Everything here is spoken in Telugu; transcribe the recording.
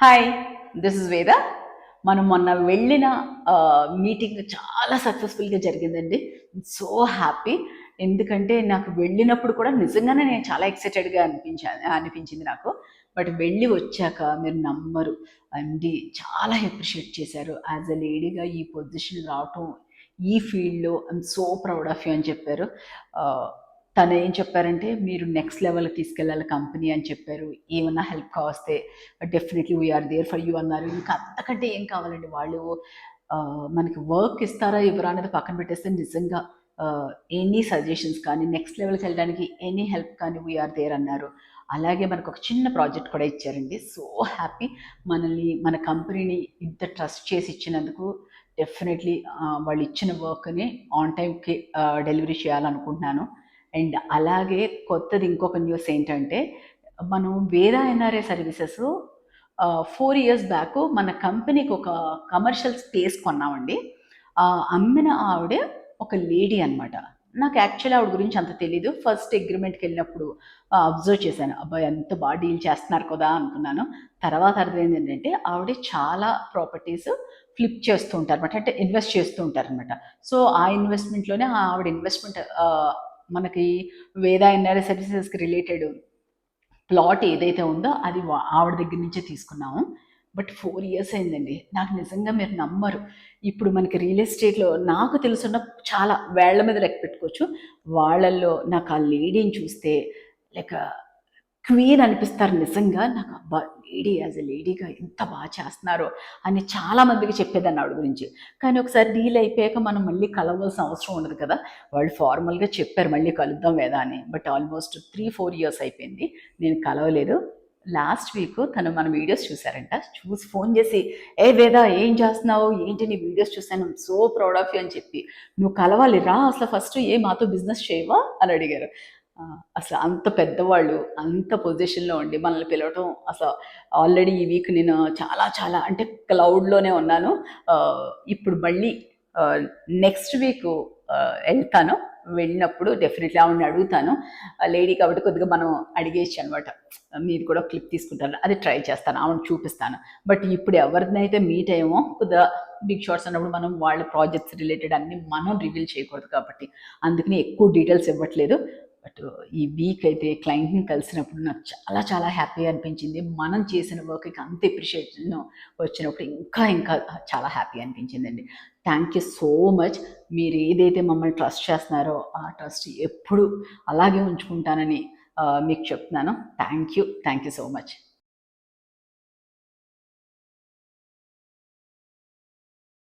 హాయ్, దిస్ ఇస్ వేద. మనం మొన్న వెళ్ళిన మీటింగ్ చాలా సక్సెస్ఫుల్గా జరిగిందండి. So happy. ఎందుకంటే నాకు వెళ్ళినప్పుడు కూడా నిజంగానే నేను చాలా ఎక్సైటెడ్గా అనిపించింది నాకు. బట్ వెళ్ళి వచ్చాక మీరు నమ్మరు, అండి చాలా అప్రిషియేట్ చేశారు. యాజ్ అ లేడీగా ఈ పొజిషన్ రావటం, ఈ ఫీల్డ్లో I'm so proud of you అని చెప్పారు. తను ఏం చెప్పారంటే, మీరు నెక్స్ట్ లెవెల్కి తీసుకెళ్ళాలి కంపెనీ అని చెప్పారు. ఏమన్నా హెల్ప్ కావస్తే definitely we are there for you అన్నారు. ఇంకా అంతకంటే ఏం కావాలండి. వాళ్ళు మనకి వర్క్ ఇస్తారా ఇవ్వరా అనేది పక్కన పెట్టేస్తే, నిజంగా ఎనీ సజెషన్స్ కానీ, నెక్స్ట్ లెవెల్కి వెళ్ళడానికి ఎనీ హెల్ప్ కానీ వీఆర్ దేర్ అన్నారు. అలాగే మనకు ఒక చిన్న ప్రాజెక్ట్ కూడా ఇచ్చారండి. So happy. మనల్ని, మన కంపెనీని ఇంత ట్రస్ట్ చేసి ఇచ్చినందుకు డెఫినెట్లీ వాళ్ళు ఇచ్చిన వర్క్ని ఆన్ టైంకి డెలివరీ చేయాలనుకుంటున్నాను. అండ్ అలాగే కొత్తది ఇంకొక న్యూస్ ఏంటంటే, మనం వేద ఎన్ఆర్ఐ సర్వీసెస్ 4 ఇయర్స్ బ్యాక్ మన కంపెనీకి ఒక కమర్షియల్ స్పేస్ కొన్నామండి. అమ్మిన ఆవిడ ఒక లేడీ అనమాట. నాకు యాక్చువల్లీ ఆవిడ గురించి అంత తెలీదు. ఫస్ట్ అగ్రిమెంట్కి వెళ్ళినప్పుడు అబ్జర్వ్ చేశాను. అబ్బాయి ఎంత బాగా డీల్ చేస్తున్నారు కదా అనుకున్నాను. తర్వాత అర్థమైంది ఏంటంటే, ఆవిడ చాలా ప్రాపర్టీస్ ఫ్లిప్ చేస్తూ ఉంటారు అనమాట. అంటే ఇన్వెస్ట్ చేస్తూ ఉంటారు అనమాట. సో ఆ ఇన్వెస్ట్మెంట్లోనే ఆవిడ ఇన్వెస్ట్మెంట్ మనకి వేద ఎన్ఆర్ఐ సర్వీసెస్కి రిలేటెడ్ ప్లాట్ ఏదైతే ఉందో అది ఆవిడ దగ్గర నుంచే తీసుకున్నాము. బట్ 4 ఇయర్స్ అయిందండి. నాకు నిజంగా మీరు నమ్మరు. ఇప్పుడు మనకి రియల్ ఎస్టేట్లో నాకు తెలుసున్న చాలా వేళ్ల మీద లెక్క పెట్టుకోవచ్చు. వాళ్ళల్లో నాకు ఆ లేడీని చూస్తే లైక్ క్వీన్ అనిపిస్తారు నిజంగా. నాకు అబ్బా, లేడీ యాజ్ ఎ లేడీగా ఎంత బాగా చేస్తున్నారో అని చాలా మందికి చెప్పేదాన్ని ఆవిడ గురించి. కానీ ఒకసారి డీల్ అయిపోయాక మనం మళ్ళీ కలవాల్సిన అవసరం ఉండదు కదా. వాళ్ళు ఫార్మల్గా చెప్పారు మళ్ళీ కలుద్దాం వేదా అని. బట్ ఆల్మోస్ట్ 3-4 ఇయర్స్ అయిపోయింది, నేను కలవలేదు. లాస్ట్ వీక్ తను మన వీడియోస్ చూసారంట. చూసి ఫోన్ చేసి, ఏ వేద ఏం చేస్తున్నావు, ఏంటి నీ వీడియోస్ చూసాను, సో ప్రౌడ్ ఆఫ్ యూ అని చెప్పి, నువ్వు కలవాలి రా, అసలు ఫస్ట్ మాతో బిజినెస్ చేయవా అని అడిగారు. అసలు అంత పెద్దవాళ్ళు అంత పొజిషన్లో ఉండి మనల్ని పిలవటం, అసలు ఆల్రెడీ ఈ వీక్ నేను చాలా చాలా అంటే క్లౌడ్లోనే ఉన్నాను. ఇప్పుడు మళ్ళీ నెక్స్ట్ వీక్ వెళ్తాను. వెళ్ళినప్పుడు డెఫినెట్లీ ఆవిడని అడుగుతాను. లేడీ కాబట్టి కొద్దిగా మనం అడిగేయచ్చు అనమాట. మీరు కూడా క్లిప్ తీసుకుంటారు, అది ట్రై చేస్తాను, ఆవిడ చూపిస్తాను. బట్ ఇప్పుడు ఎవరినైతే మీట్ అయ్యామో కొద్దిగా బిగ్ షాట్స్ అన్నప్పుడు మనం వాళ్ళ ప్రాజెక్ట్స్ రిలేటెడ్ అన్ని మనం రివీల్ చేయకూడదు కాబట్టి అందుకని ఎక్కువ డీటెయిల్స్ ఇవ్వట్లేదు. బట్ ఈ వీక్ అయితే క్లయింట్ని కలిసినప్పుడు నాకు చాలా చాలా హ్యాపీ అనిపించింది. మనం చేసిన వర్క్కి అంత ఎప్రిషియేషన్ వచ్చినప్పుడు ఇంకా ఇంకా చాలా హ్యాపీ అనిపించిందండి. Thank you so much. మీరు ఏదైతే మమ్మల్ని ట్రస్ట్ చేస్తున్నారో ఆ ట్రస్ట్ ఎప్పుడు అలాగే ఉంచుకుంటానని మీకు చెప్తున్నాను. Thank you so much.